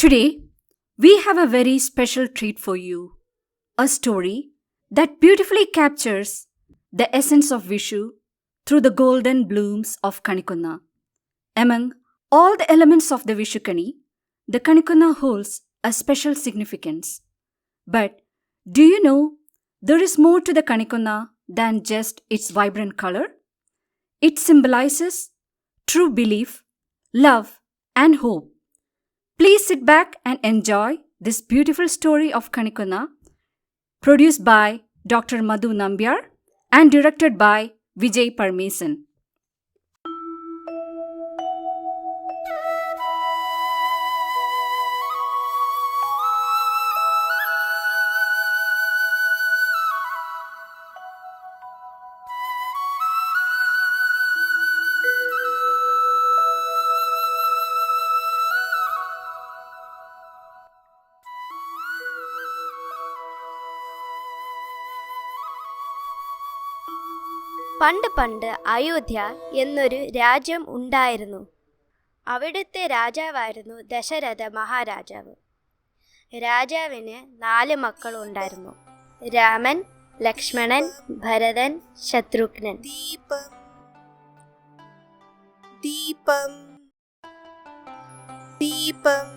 Today, we have a very special treat for you, a story that beautifully captures the essence of Vishu through the golden blooms of Kanikunna. Among all the elements of the Vishukani, the Kanikunna holds a special significance. But do you know there is more to the Kanikunna than just its vibrant color? It symbolizes true belief, love, and hope. Please sit back and enjoy this beautiful story of Kanikunna, produced by Dr. Madhu Nambiar and directed by Vijay Parmesan. പണ്ട് പണ്ട് അയോധ്യ എന്നൊരു രാജ്യം ഉണ്ടായിരുന്നു. അവിടുത്തെ രാജാവായിരുന്നു ദശരഥ മഹാരാജാവ്. രാജാവിന് 4 മക്കളുണ്ടായിരുന്നു: രാമൻ, ലക്ഷ്മണൻ, ഭരതൻ, ശത്രുഘ്നൻ. ദീപം ദീപം ദീപം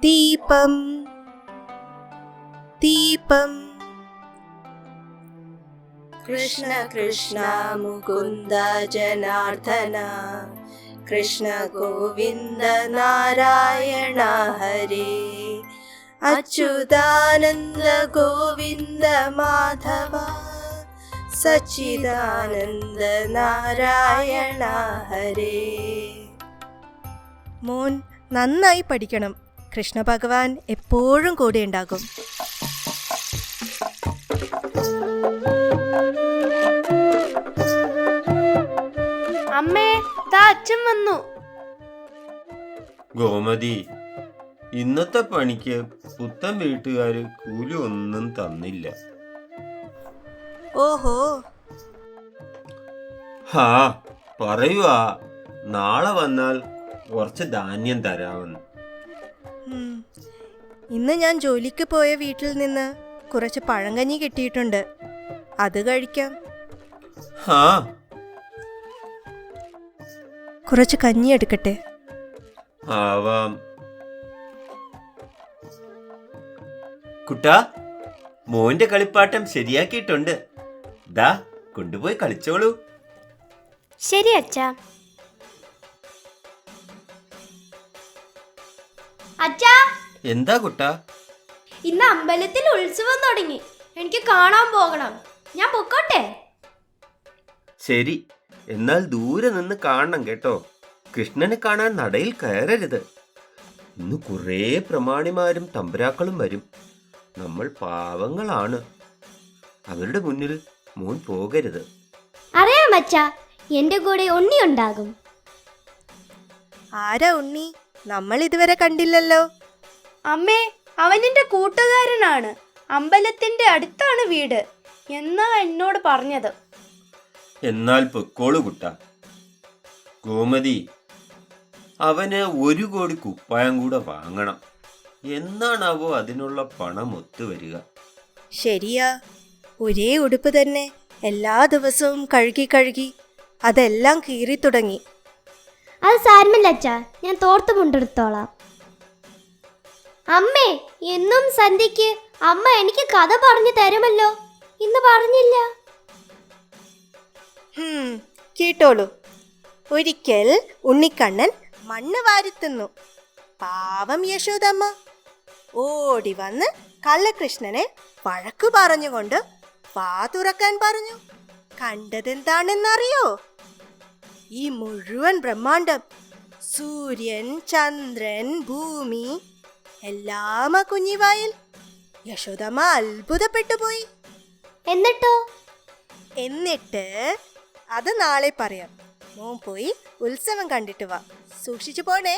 ദീപം ദീപം. കൃഷ്ണ കൃഷ്ണ മുകുന്ദ ജനാർദ്ദന, കൃഷ്ണ ഗോവിന്ദ നാരായണ ഹരേ, അച്യുതാനന്ദ ഗോവിന്ദ മാധവ, സച്ചിദാനന്ദ നാരായണ ഹരേ. മോൻ നന്നായി പഠിക്കണം. കൃഷ്ണ ഭഗവാൻ എപ്പോഴും കൂടെ ഉണ്ടാകും. അമ്മേ, ദാ അച്ഛൻ വന്നു. ഗോമതി, ഇന്നത്തെ പണിക്ക് പുത്തൻ വീട്ടുകാര് കൂലി ഒന്നും തന്നില്ല. ഓഹോ. ഹാ, പറയുവാ നാളെ വന്നാൽ കുറച്ച് ധാന്യം തരാമെന്ന്. ഇന്ന് ഞാൻ ജോലിക്ക് പോയ വീട്ടിൽ നിന്ന് കുറച്ച് പഴങ്കഞ്ഞി കിട്ടിയിട്ടുണ്ട്. അത് കഴിക്കാം. ഹാ, കുറച്ച് കഞ്ഞി എടുക്കട്ടെ? ആവാം. കുട്ടാ, മോന്റെ കളിപ്പാട്ടം ശരിയാക്കിയിട്ടുണ്ട്. ദാ കൊണ്ടുപോയി കളിച്ചോളൂ. ശരി അച്ഛാ. അച്ഛാ, എന്താ കുട്ടാ? ഇന്ന് അമ്പലത്തിൽ ഉത്സവം തുടങ്ങി. എനിക്ക് കാണാൻ പോകണം. ഞാൻ പൊക്കോട്ടെ? ശരി, എന്നാൽ ദൂരെ നിന്ന് കാണണം കേട്ടോ. കൃഷ്ണനെ കാണാൻ നടയിൽ കയറരുത്. ഇന്ന് കുറേ പ്രമാണിമാരും തമ്പുരാക്കളും വരും. നമ്മൾ പാവങ്ങളാണ്. അവരുടെ മുന്നിൽ മോൻ പോകരുത്. അറിയാം അച്ഛാ, എന്റെ കൂടെ ഉണ്ണി ഉണ്ടാകും. ആരാ ഉണ്ണി? നമ്മൾ ഇതുവരെ കണ്ടില്ലല്ലോ. അമ്മേ, അവനെന്റെ കൂട്ടുകാരനാണ്. അമ്പലത്തിന്റെ അടുത്താണ് വീട് എന്നാ എന്നോട് പറഞ്ഞത്. എന്നാൽ പൊക്കോളൂ കുട്ട. ഗോമതി, അവന് 1 കോടി കുപ്പായം കൂടെ വാങ്ങണം. എന്നാണാവോ അതിനുള്ള പണം ഒത്തുവരിക? ശരിയാ, ഒരേ ഉടുപ്പ് തന്നെ എല്ലാ ദിവസവും കഴുകി കഴുകി അതെല്ലാം കീറി തുടങ്ങി. അത് സാരമില്ല അച്ഛാ, ഞാൻ തോർത്ത് കൊണ്ടെടുത്തോളാം. അമ്മേ, എന്നും സന്ധ്യയ്ക്ക് അമ്മ എനിക്ക് കഥ പറഞ്ഞു തരുമല്ലോ. ഇന്ന് പറഞ്ഞില്ല. കേട്ടോളൂ. ഒരിക്കൽ ഉണ്ണിക്കണ്ണൻ മണ്ണ് വാരിത്തുന്നു. പാവം യശോദമ്മ ഓടി വന്ന് കള്ളകൃഷ്ണനെ വഴക്കു പറഞ്ഞുകൊണ്ട് വാ തുറക്കാൻ പറഞ്ഞു. കണ്ടതെന്താണെന്നറിയോ? ഈ മുഴുവൻ ബ്രഹ്മാണ്ടം, സൂര്യൻ, ചന്ദ്രൻ, ഭൂമി എല്ലാം ആ കുഞ്ഞിവായിൽ. യശോദമ്മ അത്ഭുതപ്പെട്ടുപോയി. എന്നിട്ട് അത് നാളെ പറയാം. മോൻ പോയി ഉത്സവം കണ്ടിട്ട് വാ. സൂക്ഷിച്ചു പോണേ.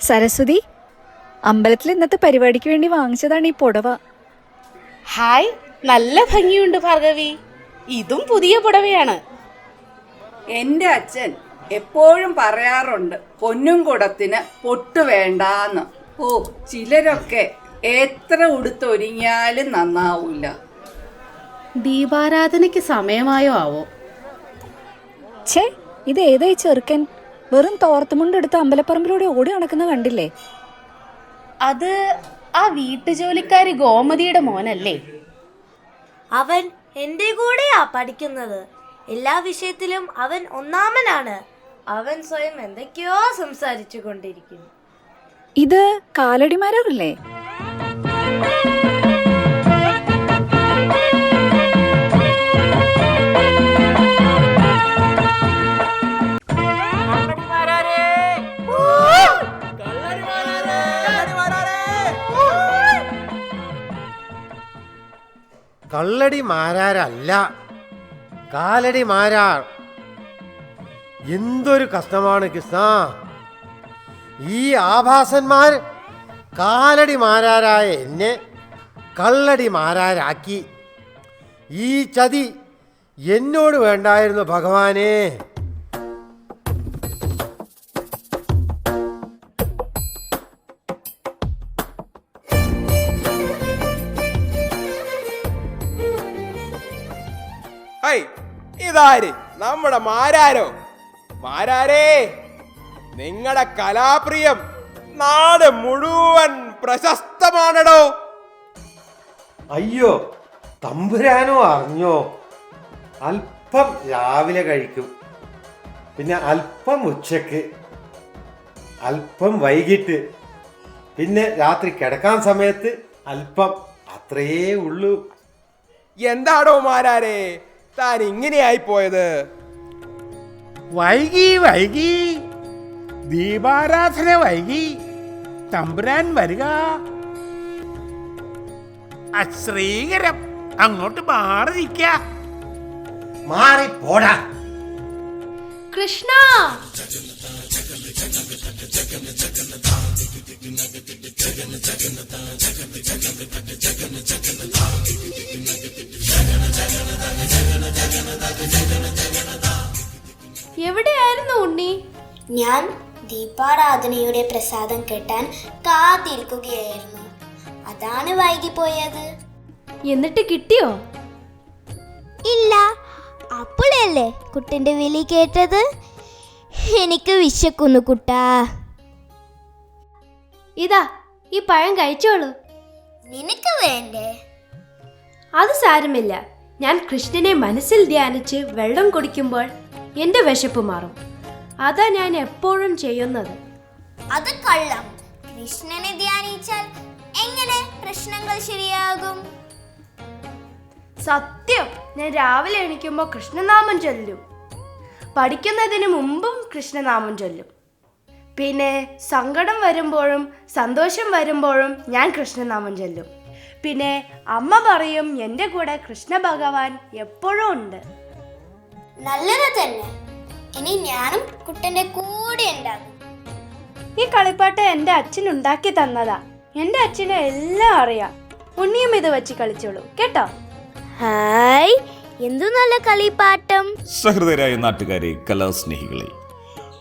സരസ്വതി, അമ്പലത്തിൽ ഇന്നത്തെ പരിപാടിക്ക് വേണ്ടി വാങ്ങിച്ചതാണ് ഈ പുടവ. ഹായ്, നല്ല ഭംഗിയുണ്ട് ഭാർഗവി. ഇതും പുതിയ പുടവയാണ്. എൻ്റെ അച്ഛൻ എപ്പോഴും പറയാറുണ്ട് പൊന്നും കുടത്തിന് പൊട്ട് വേണ്ടാന്ന്. ഓ, ചിലരൊക്കെ എത്ര ഉടുത്തൊരുങ്ങിയാലും നന്നാവൂല. ദീപാരാധനയ്ക്ക് സമയമായോ ആവോ? ഛേ, ഇത് ഏതായി ചെറുക്കൻ? വെറും തോർത്തുമുണ്ടെടുത്ത് അമ്പലപ്പറമ്പിലൂടെ ഓടി നടക്കുന്ന കണ്ടില്ലേ? അത് ആ വീട്ടുജോലിക്കാരി ഗോമതിയുടെ മോനല്ലേ? അവൻ എൻ്റെ കൂടെയാ പഠിക്കുന്നത്. എല്ലാ വിഷയത്തിലും അവൻ ഒന്നാമനാണ്. അവൻ സ്വയം എന്തൊക്കെയോ സംസാരിച്ചു കൊണ്ടിരിക്കുന്നു. ഇത് കാലടിമാരല്ലേ? കള്ളടി മാരാരല്ല, കാലടി മാരാർ. എന്തൊരു കഷ്ടമാണ് കൃഷ്ണ. ഈ ആഭാസന്മാർ കാലടി മാരാരായ എന്നെ കള്ളടി മാരാരാക്കി. ഈ ചതി എന്നോട് വേണ്ടായിരുന്നു ഭഗവാനേ. ഇതാര്? നമ്മുടെ മാരാരോ? മാരാരേ, നിങ്ങളുടെ കലാപ്രിയം നാട് മുഴുവൻ പ്രശസ്തമാണടോ. അയ്യോ, തമ്പുരാനോ അറിഞ്ഞോ? അല്പം രാവിലെ കഴിക്കും, പിന്നെ അല്പം ഉച്ചക്ക്, അല്പം വൈകിട്ട്, പിന്നെ രാത്രി കിടക്കാൻ സമയത്ത് അല്പം. അത്രയേ ഉള്ളൂ. എന്താടോ മാരാരേ താൻ ഇങ്ങനെയായി പോയത്? വൈകി ദീപാരാധന വൈകി. തമ്പുരാൻ വരിക. അശ്രീകരം, അങ്ങോട്ട് മാറി നിൽക്ക. മാറി പോടാ. കൃഷ്ണ, എവിടെയായിരുന്നു ഉണ്ണി? ഞാൻ ദീപാരാധനയുടെ പ്രസാദം കെട്ടാൻ കാത്തിരിക്കുകയായിരുന്നു. അതാണ് വൈകിപ്പോയത്. എന്നിട്ട് കിട്ടിയോ? ഇല്ല, അപ്പോഴല്ലേ കുട്ടന്റെ വിളി കേട്ടത്. എനിക്ക് വിശക്കുന്നു കുട്ടാ. ഇതാ, ഈ പഴം കഴിച്ചോളൂ. നിനക്ക് വേണ്ടേ? അത് സാരമില്ല. ഞാൻ കൃഷ്ണനെ മനസ്സിൽ ധ്യാനിച്ച് വെള്ളം കുടിക്കുമ്പോൾ എൻ്റെ വിശപ്പ് മാറും. അതാ ഞാൻ എപ്പോഴും ചെയ്യുന്നത്. അത് കള്ളം. കൃഷ്ണനെ ധ്യാനിച്ചാൽ എങ്ങനെ പ്രശ്നങ്ങൾ ശരിയാകും? സത്യം, ഞാൻ രാവിലെ എണീക്കുമ്പോൾ കൃഷ്ണനാമം ചൊല്ലും. പഠിക്കുന്നതിന് മുമ്പും കൃഷ്ണനാമം ചൊല്ലും. പിന്നെ സങ്കടം വരുമ്പോഴും സന്തോഷം വരുമ്പോഴും ഞാൻ കൃഷ്ണനാമം ചൊല്ലും. പിന്നെ അമ്മ പറയും എൻ്റെ കൂടെ കൃഷ്ണ ഭഗവാൻ എപ്പോഴും ഉണ്ട്. നല്ലത് തന്നെ. ഇനി ഞാനും കുട്ടന്റെ കൂടെ ഉണ്ടാകും. ഈ കളിപ്പാട്ട് എൻ്റെ അച്ഛൻ ഉണ്ടാക്കി തന്നതാ. എൻ്റെ അച്ഛന് എല്ലാം അറിയാം. ഉണ്ണിയും ഇത് വെച്ച് കളിച്ചോളൂ കേട്ടോ. ഹായ്, എന്തു നല്ല കളിപ്പാട്ടം. സഹൃദയരായ നാട്ടുകാരെ, കലാസ്നേഹികളെ,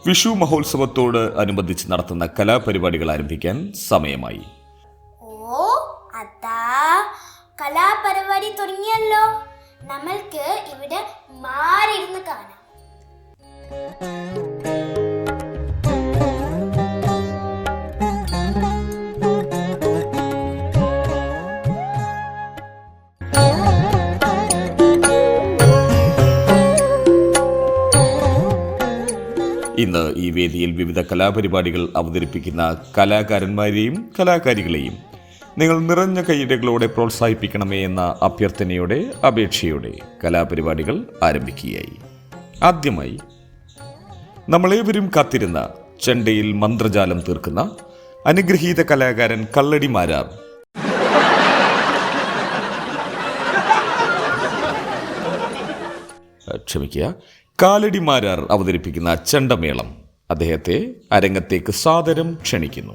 വിഷു മഹോത്സവത്തോട് അനുബന്ധിച്ച് നടത്തുന്ന കലാപരിപാടികൾ ആരംഭിക്കാൻ സമയമായി. ഓ, അതാ കലാപരിപാടി തുടങ്ങിയല്ലോ. നമ്മൾക്ക് ഇവിടെ മാറിയിരുന്ന് കാണാം. ഇന്ന് ഈ വേദിയിൽ വിവിധ കലാപരിപാടികൾ അവതരിപ്പിക്കുന്ന കലാകാരന്മാരെയും കലാകാരികളെയും നിങ്ങൾ നിറഞ്ഞ കൈയ്യടികളോടെ പ്രോത്സാഹിപ്പിക്കണമേ എന്ന അഭ്യർത്ഥനയോടെ, അപേക്ഷയോടെ കലാപരിപാടികൾ ആരംഭിക്കുകയായി. ആദ്യമായി നമ്മളേവരും കാത്തിരുന്ന ചെണ്ടയിൽ മന്ത്രജാലം തീർക്കുന്ന അനുഗ്രഹീത കലാകാരൻ കള്ളടി മാരാർ കാലടി മാരാർ അവതരിപ്പിക്കുന്ന ചെണ്ടമേളം. അദ്ദേഹത്തെ അരങ്ങത്തേക്ക് സാദരം ക്ഷണിക്കുന്നു.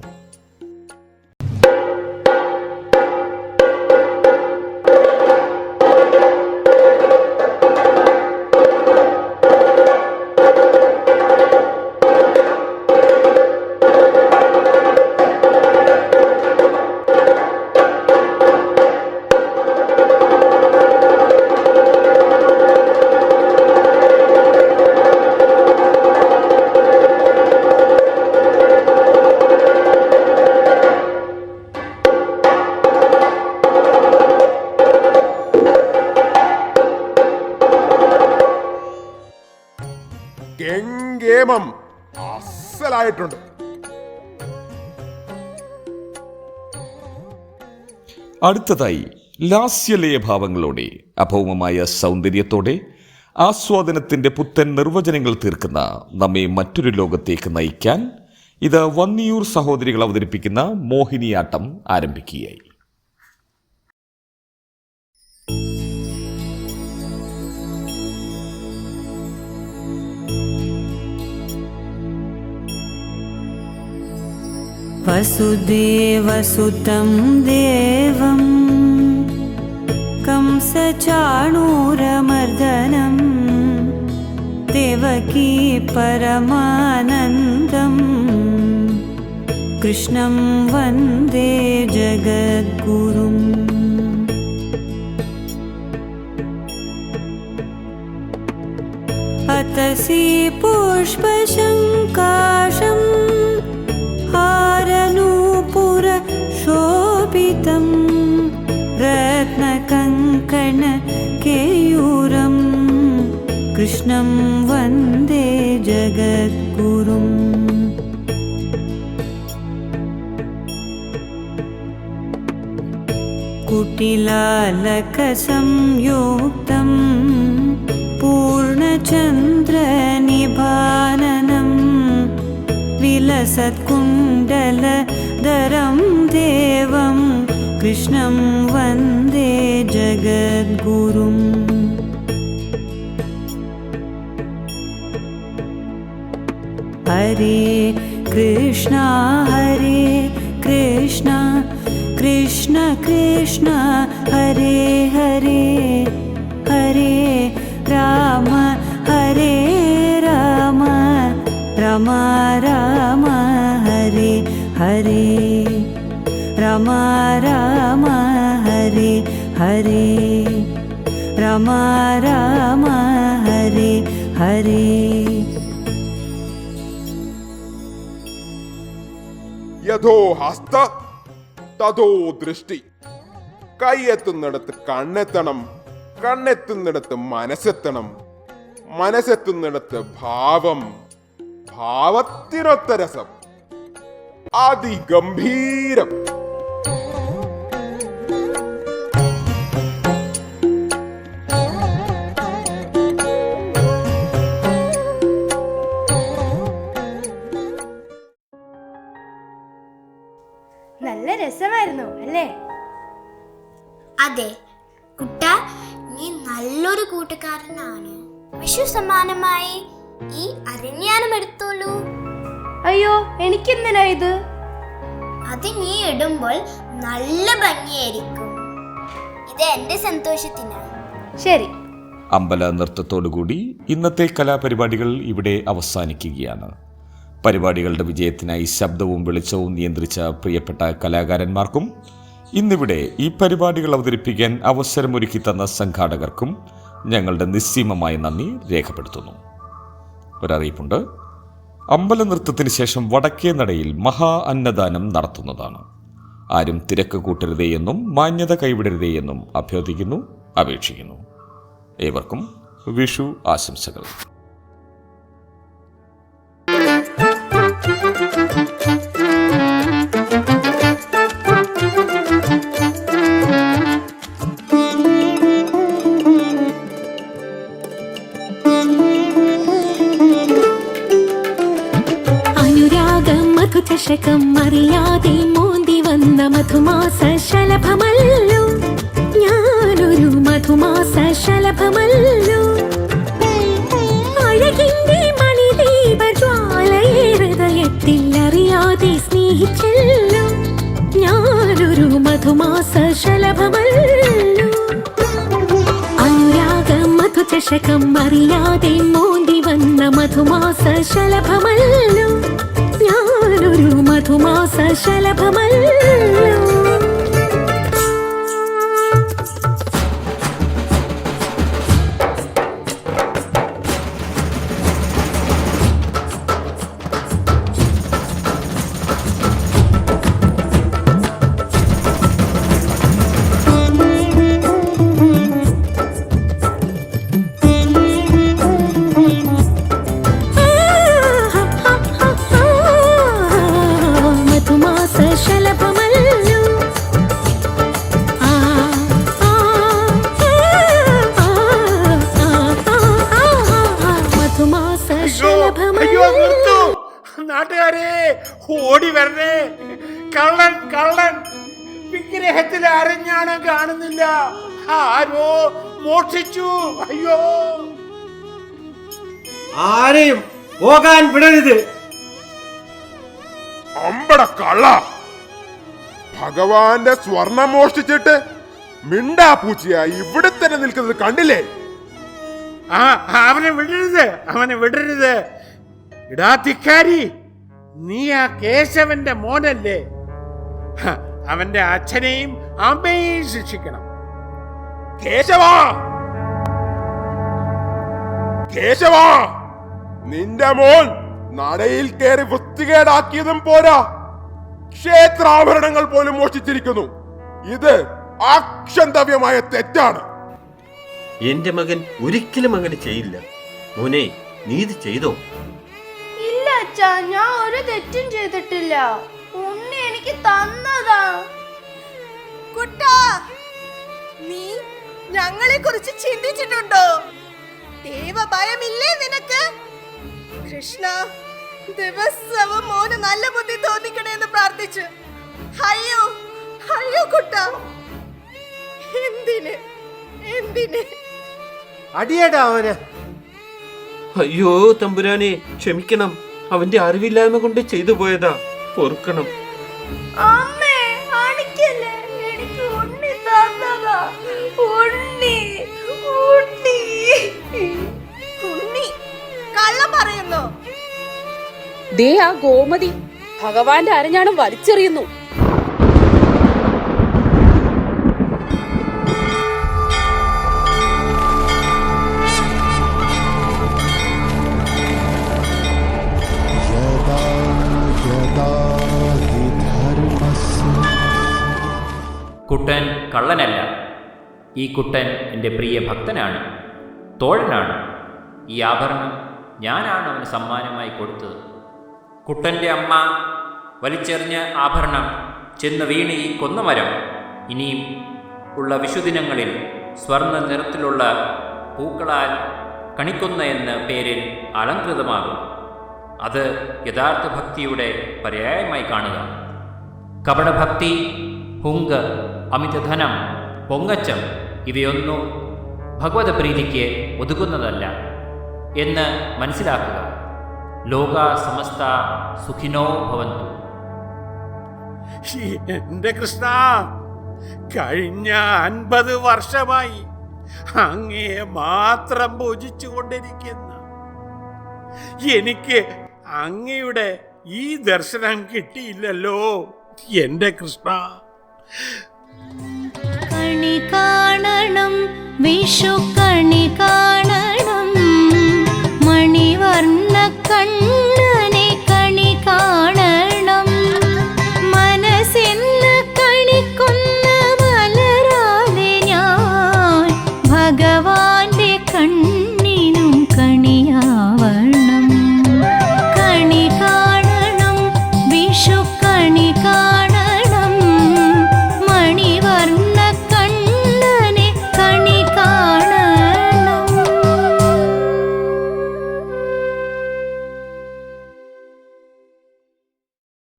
ഗംഗേമം അസലായിട്ടുണ്ട്. അടുത്തതായി ലാസ്യലയഭാവങ്ങളോടെ അഭൗമമായ സൗന്ദര്യത്തോടെ ആസ്വാദനത്തിന്റെ പുത്തൻ നിർവചനങ്ങൾ തീർക്കുന്ന നമ്മെ മറ്റൊരു ലോകത്തേക്ക് നയിക്കാൻ ഇത് വന്നിയൂർ സഹോദരികൾ അവതരിപ്പിക്കുന്ന മോഹിനിയാട്ടം ആരംഭിക്കുകയായി. वसुदेवसुतं देवं कंसचाणूरमर्दनं देवकी परमानन्दं कृष्णं वन्दे जगद्गुरुम्. अतसि पुष्पशङ्काशं हारनूपुरशोभितं रत्नकङ्कणकेयूरं कृष्णं वन्दे जगद्गुरुम्. कुटिलालकसंयुक्तं पूर्णचन्द्रनिभाननं विलसत्कुण्डलधरं देवं कृष्णं वन्दे जगद्गुरुम्. हरे कृष्णा कृष्ण कृष्ण हरे हरे हरे राम राम राम हरे हरे राम राम हरे हरे राम राम हरे हरे. യഥോ ഹസ്ത തഥോ ദൃഷ്ടി. കൈയെത്തുന്നിടത്ത് കണ്ണെത്തണം, കണ്ണെത്തുന്നിടത്ത് മനസ്സെത്തണം, മനസ്സെത്തുന്നിടത്ത് ഭാവം, ഭാവത്തിനൊത്ത രസം, അതിഗംഭീരം. നല്ല രസമായിരുന്നു അല്ലേ? അതെ കുട്ട, നീ നല്ലൊരു കൂട്ടുകാരനാണ്. വിഷു സമ്മാനമായി ഈ അരഞ്ഞാനം എടുത്തോളൂ. അയ്യോ, എനിക്കെന്തിനാ ഇത്? അത് നീ ഇടുമ്പോൾ നല്ല ഭംഗിയായിരിക്കും. ഇത് എന്റെ സന്തോഷത്തിനാണ്. ശരി. അമ്പല നൃത്തത്തോടുകൂടി ഇന്നത്തെ കലാപരിപാടികൾ ഇവിടെ അവസാനിക്കുകയാണ്. പരിപാടികളുടെ വിജയത്തിനായി ശബ്ദവും വെളിച്ചവും നിയന്ത്രിച്ച പ്രിയപ്പെട്ട കലാകാരന്മാർക്കും ഇന്നിവിടെ ഈ പരിപാടികൾ അവതരിപ്പിക്കാൻ അവസരമൊരുക്കി തന്ന സംഘാടകർക്കും ഞങ്ങളുടെ നിസ്സീമമായ നന്ദി രേഖപ്പെടുത്തുന്നു. ഒരറിയിപ്പുണ്ട്. അമ്പല നൃത്തത്തിന് ശേഷം വടക്കേ നടയിൽ മഹാ അന്നദാനം നടത്തുന്നതാണ്. ആരും തിരക്ക് കൂട്ടരുതേ എന്നും മാന്യത കൈവിടരുതേ എന്നും അഭ്യർത്ഥിക്കുന്നു, അപേക്ഷിക്കുന്നു. ഏവർക്കും വിഷു ആശംസകൾ. ചഷകം അറിയാതെ മോന്തി വന്ന മധുമാസ ശലഭമല്ലോ, ഞാനൊരു മധുമാസ ശലഭമല്ലോ. അഴകിന്റെ മണിദീപ ജ്വാലയെ മധുമാസ ശലഭമല്ലോ അനുരാഗ മധുചഷകം അറിയാതെ മോന്തി വന്ന മധുമാസ ശലഭമല്ലോ ഞാനൊരു മധുമാസ ശലഭമല്ലോ അയ്യോ നിർത്തു, നാട്ടുകാരെ ഓടി വരണേ, കള്ളൻ കള്ളൻ, വിഗ്രഹത്തിൽ അരഞ്ഞാണം കാണുന്നില്ല, ആരോ മോഷ്ടിച്ചു. അയ്യോ, ആരെയും പോകാൻ വിടരുത്. അമ്പട കള്ള, ഭഗവാന്റെ സ്വർണം മോഷ്ടിച്ചിട്ട് മിണ്ടാപ്പൂച്ചയായി ഇവിടെ തന്നെ നിൽക്കുന്നത് കണ്ടില്ലേ? അവനെ വിടരുത്, അവനെ വിടരുത്. ഇടാ ധിക്കാരി, നീ ആ കേശവന്റെ മോനല്ലേ? അവന്റെ അച്ഛനെയും അമ്മയെയും ശിക്ഷിക്കണം. കേശവാ, കേശവാ, നിന്റെ മോൻ നടയിൽ കയറി വൃത്തികേടാക്കിയതും പോരാ, ക്ഷേത്രാഭരണങ്ങൾ പോലും മോഷ്ടിച്ചിരിക്കുന്നു. ഇത് അക്ഷന്തവ്യമായ തെറ്റാണ്. എന്റെ മകൻ ഒരിക്കലും അങ്ങനെ ചെയ്യില്ല. മോനെ, നീ ഇത് ചെയ്തോ? ഇല്ല അച്ഛാ, ഞാൻ ഒരു തെറ്റും ചെയ്തിട്ടില്ല. ഉണ്ണി എനിക്ക് തന്നതാ. കുട്ടാ, നീ ഞങ്ങളെ കുറിച്ച് ചിന്തിച്ചിട്ടുണ്ടോ? ദൈവഭയമില്ലേ നിനക്ക്? കൃഷ്ണ ദിവസവും മോന് നല്ല ബുദ്ധി തോന്നിക്കണേന്ന് പ്രാർത്ഥിച്ചു. അയ്യോ അയ്യോ കുട്ടാ, എന്തിന് എന്തിന് അടിയടാ അവന്. അയ്യോ തമ്പുരാനെ, ക്ഷമിക്കണം. അവന്റെ അറിവില്ലായ്മ കൊണ്ട് ചെയ്തു പോയതാ, പൊറുക്കണം. അമ്മേ, അടിക്കല്ലേ, എനിക്ക് ഉണ്ണി തന്നതാ. ഉണ്ണി ഉണ്ണി ഉണ്ണി കള്ളം പറയുന്നു. ദേ ആ ഗോമതി ഭഗവാന്റെ അരഞ്ഞാണം വലിച്ചെറിയുന്നു. കുട്ടൻ കള്ളനല്ല. ഈ കുട്ടൻ എൻ്റെ പ്രിയ ഭക്തനാണ്, തോഴനാണ്. ഈ ആഭരണം ഞാനാണ് അവന് സമ്മാനമായി കൊടുത്തത്. കുട്ടൻ്റെ അമ്മ വലിച്ചെറിഞ്ഞ ആഭരണം ചെന്ന് വീണ് ഈ കൊന്നമരം ഇനിയും ഉള്ള വിഷുദിനങ്ങളിൽ സ്വർണ്ണ നിറത്തിലുള്ള പൂക്കളാൽ കണിക്കൊന്ന എന്ന പേരിൽ അലങ്കൃതമാകും. അത് യഥാർത്ഥ ഭക്തിയുടെ പര്യായമായി കാണുക. കപടഭക്തി, ഹുങ്ക്, അമിതധനം, പൊങ്ങച്ചം ഇവയൊന്നും ഭഗവത് പ്രീതിക്ക് ഒതുങ്ങുന്നതല്ല എന്ന് മനസ്സിലാക്കുക. ലോക സമസ്ത സുഖിനോ ഭവന്തു. എന്റെ കൃഷ്ണ, കഴിഞ്ഞ 50 വർഷമായി അങ്ങയെ മാത്രം പൂജിച്ചു കൊണ്ടിരിക്കുന്ന എനിക്ക് അങ്ങയുടെ ഈ ദർശനം കിട്ടിയില്ലല്ലോ എന്റെ കൃഷ്ണ. കണി കാണണം, വിഷു കണി